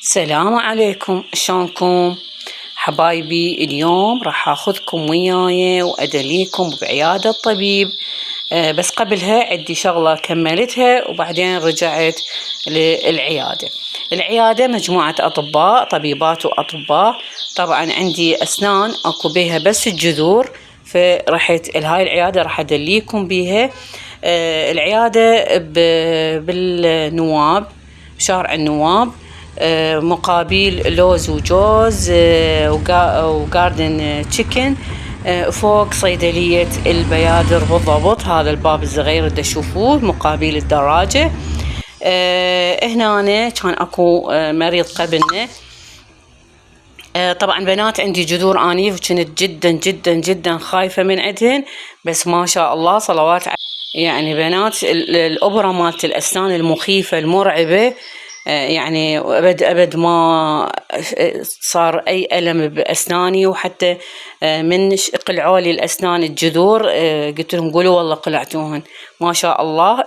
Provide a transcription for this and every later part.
السلام عليكم، شلونكم حبايبي؟ اليوم راح اخذكم وياي وادليكم بعيادة الطبيب. بس قبلها عندي شغلة كملتها وبعدين رجعت العيادة مجموعة اطباء، طبيبات واطباء. طبعا عندي اسنان اكو بيها بس الجذور، فرحت لهاي العيادة راح ادليكم بيها. العيادة بالنواب، بشارع النواب، مقابل لوز وجوز وجاردن تشيكن، فوق صيدلية البيادر بالضبط. هذا الباب الصغير اللي تشوفوه مقابل الدراجة. هنا كان اكو مريض قبلنا. طبعا بنات عندي جذور انيف وكنت جدا جدا جدا خايفة من عندهن، بس ما شاء الله صلوات يعني بنات الأبرة مالت الأسنان المخيفة المرعبة، يعني أبد ما صار أي ألم بأسناني. وحتى من قلعوا لي الأسنان الجذور قلت لهم قولوا والله قلعتوهن. ما شاء الله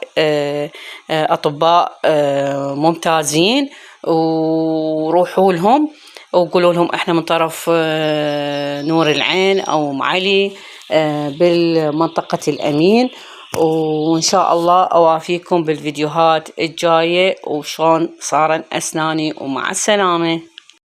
أطباء ممتازين، وروحوا لهم وقولوا لهم احنا من طرف نور العين أو معالي بالمنطقة الأمين. وإن شاء الله أوافيكم بالفيديوهات الجاية وشون صارن أسناني. ومع السلامة.